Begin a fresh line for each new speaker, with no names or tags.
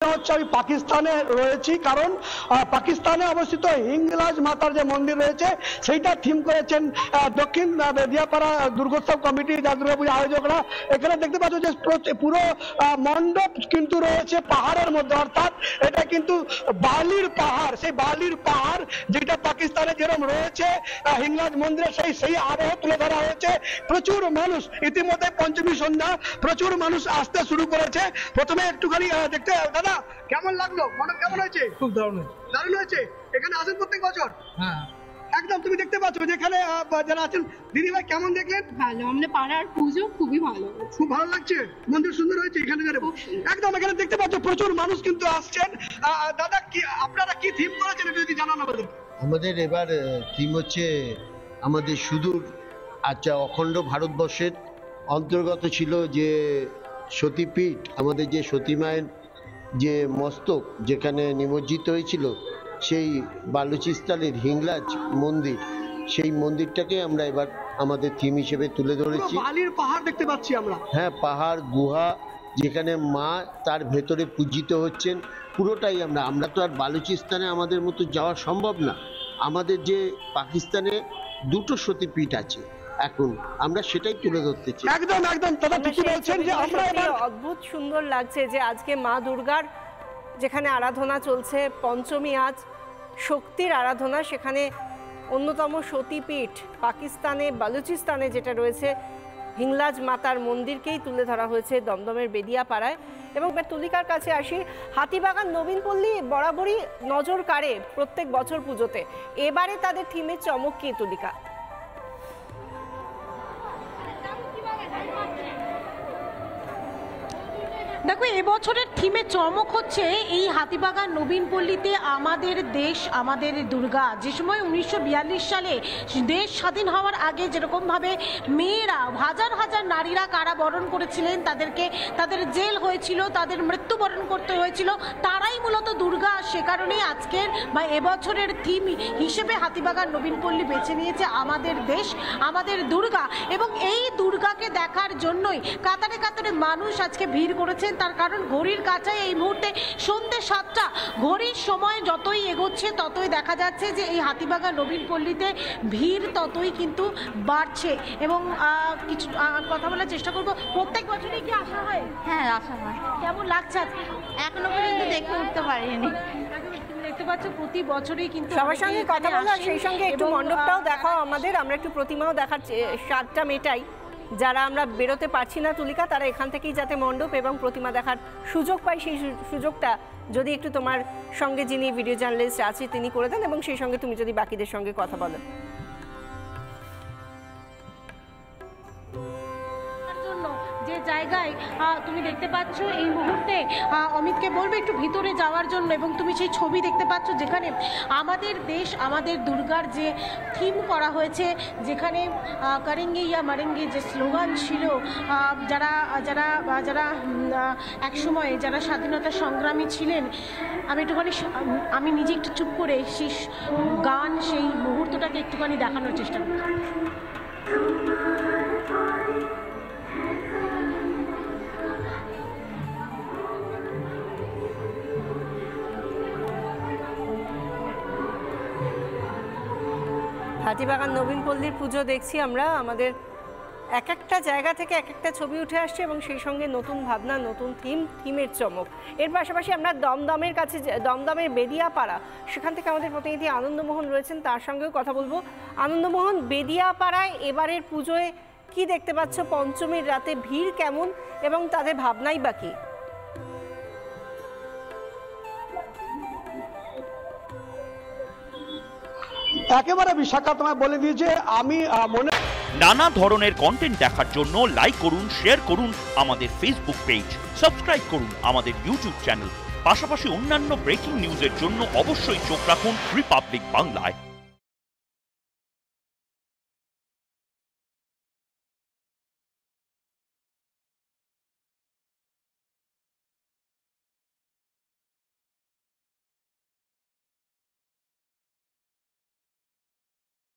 হচ্ছে আমি পাকিস্তানে রয়েছি, কারণ পাকিস্তানে অবস্থিত হিংলাজ মাতার যে মন্দির রয়েছে সেইটা থিম করেছেন দক্ষিণ বেদিয়াপাড়া দুর্গোৎসব কমিটি, যা দুর্গাপূজা আয়োজকরা। এখানে দেখতে পাচ্ছ যে পুরো মণ্ডপ কিন্তু রয়েছে পাহাড়ের মধ্যে, অর্থাৎ এটা কিন্তু বালির পাহাড়। সেই বালির পাহাড় যেটা পাকিস্তানে যেরকম রয়েছে হিংলাজ মন্দিরে, সেই আরোহ তুলে ধরা হয়েছে। প্রচুর মানুষ ইতিমধ্যে পঞ্চমী সন্ধ্যা, প্রচুর মানুষ আসতে শুরু করেছে। প্রথমে একটুখানি দেখতে, দাদা কেমন লাগলো? মণ্ডপ কেমন হয়েছে?
খুব দারুণ
হয়েছে। এখানে আসেন প্রত্যেক বছর?
হ্যাঁ
একদম। তুমি দেখতে পাচ্ছ যেখানে যারা আছেন। দিদি ভাই কেমন দেখলেন?
ভালো, আমাদের পাড়ার পুজো খুবই ভালো,
খুব ভালো লাগছে। মন্দির সুন্দর হয়েছে এখানে। একদম। এখানে দেখতে পাচ্ছ প্রচুর মানুষ কিন্তু আসছেন। দাদা কি আপনারা কি থিম করেছেন যদি জানান আমাদের?
আমাদের এবার থিম হচ্ছে আমাদের সুদূর অখণ্ড ভারতবর্ষের অন্তর্গত ছিল যে সতীপীঠ, আমাদের যে সতী মায়ের যে মস্তক যেখানে নিমজ্জিত হয়েছিল, সেই বালুচিস্তানের হিংলাজ মন্দির, সেই মন্দিরটাকে আমরা এবার আমাদের থিম হিসেবে তুলে ধরেছি।
বালির পাহাড় দেখতে পাচ্ছি আমরা।
হ্যাঁ, পাহাড় গুহা, যেখানে মা তার ভেতরে পূজিত হচ্ছেন, পুরোটাই আমরা তো আর বালুচিস্তানে আমাদের মতো যাওয়া সম্ভব না। আমাদের যে পাকিস্তানে দুটো সতীপীঠ আছে, এখন আমরা সেটাই তুলে ধরতে চাই।
একদম একদম। দাদা ঠিকই বলছেন যে আমরা
অদ্ভুত সুন্দর লাগছে যে আজকে মা দুর্গার যেখানে আরাধনা চলছে, পঞ্চমী আজ, শক্তির আরাধনা, সেখানে অন্যতম সতীপীঠ পাকিস্তানে বালুচিস্তানে যেটা রয়েছে হিংলাজ মাতার মন্দিরকেই তুলে ধরা হয়েছে দমদমের বেদিয়াপাড়ায়। এবং তুলিকার কাছে আসি, হাতিবাগান নবীনপল্লী বরাবরই নজর কাড়ে প্রত্যেক বছর পুজোতে, এবারে তাদের থিমের চমক কি তুলিকা?
দেখো, এবছরের থিমে চমক হচ্ছে এই হাতিবাগান নবীনপল্লীতে আমাদের দেশ আমাদের দুর্গা। যে সময় 1942 সালে দেশ স্বাধীন হওয়ার আগে যেরকমভাবে মেয়েরা, হাজার হাজার নারীরা কারাবরণ করেছিলেন, তাদের জেল হয়েছিল, তাদের মৃত্যুবরণ করতে হয়েছিল, তারাই মূলত দুর্গা। সে কারণেই আজকের বা এবছরের থিম হিসেবে হাতিবাগান নবীনপল্লী বেছে নিয়েছে আমাদের দেশ আমাদের দুর্গা। এবং এই দুর্গাকে দেখার জন্যই কাতারে কাতারে মানুষ আজকে ভিড় করেছেন। তার কারণ ঘড়ির কাছেই এই মুহূর্তে সন্ধ্যে 7টা। ঘড়ির সময় যতই এগোচ্ছে ততই দেখা যাচ্ছে যে এই হাতিবাগান নবীনপল্লীতে ভিড় ততই কিন্তু বাড়ছে। এবং কিছু কথা বলার চেষ্টা করব, প্রত্যেক বছরই কি আসা হয়?
হ্যাঁ, আসা হয়।
কেমন লাগছে আজকে?
এখনো পর্যন্ত দেখে উঠতে পারিনি।
দেখতে পাচ্ছ প্রতি বছরই কিন্তু
সবার সঙ্গে কথা বলো, সেই সঙ্গে একটু মণ্ডপটাও দেখাও আমাদের, আমরা একটু প্রতিমাও দেখার স্বাদটা মেটাই। যারা আমরা বেরোতে পারছি না তুলিকা, তারা এখান থেকেই যাতে মণ্ডপ এবং প্রতিমা দেখার সুযোগ পায়, সেই সুযোগটা যদি একটু তোমার সঙ্গে যিনি ভিডিও জার্নালিস্ট আছে তিনি করে দেন, এবং সেই সঙ্গে তুমি যদি বাকিদের সঙ্গে কথা বলো।
যে জায়গায় তুমি দেখতে পাচ্ছ এই মুহূর্তে, অমিতকে বলবে একটু ভিতরে যাওয়ার জন্য। এবং তুমি সেই ছবি দেখতে পাচ্ছ যেখানে আমাদের দেশ আমাদের দুর্গার যে থিম করা হয়েছে, যেখানে করেঙ্গে ইয়া মরেঙ্গে যে স্লোগান ছিল, যারা যারা যারা একসময় যারা স্বাধীনতা সংগ্রামী ছিলেন, আমি নিজে একটু চুপ করে সেই গান, সেই মুহূর্তটাকে একটুখানি দেখানোর চেষ্টা করি।
হাতিবাগান নবীনপল্লীর পুজো দেখছি আমরা, আমাদের এক একটা জায়গা থেকে এক একটা ছবি উঠে আসছে, এবং সেই সঙ্গে নতুন ভাবনা, নতুন থিমের চমক। এর পাশাপাশি আমরা দমদমের কাছে, দমদমের বেদিয়াপাড়া, সেখান থেকে আমাদের প্রতিনিধি আনন্দমোহন রয়েছেন, তার সঙ্গেও কথা বলবো। আনন্দমোহন, বেদিয়াপাড়ায় এবারের পুজোয় কি দেখতে পাচ্ছ? পঞ্চমীর রাতে ভিড় কেমন এবং তাদের ভাবনাই বা কি?
একেবারে বিশাখা তোমায় বলে দিয়েছে। আমি মনে
নানা ধরনের কন্টেন্ট দেখার জন্য লাইক করুন, শেয়ার করুন আমাদের ফেসবুক পেজ, সাবস্ক্রাইব করুন আমাদের ইউটিউব চ্যানেল। পাশাপাশি অন্যান্য ব্রেকিং নিউজের জন্য অবশ্যই চোখ রাখুন রিপাবলিক বাংলায়।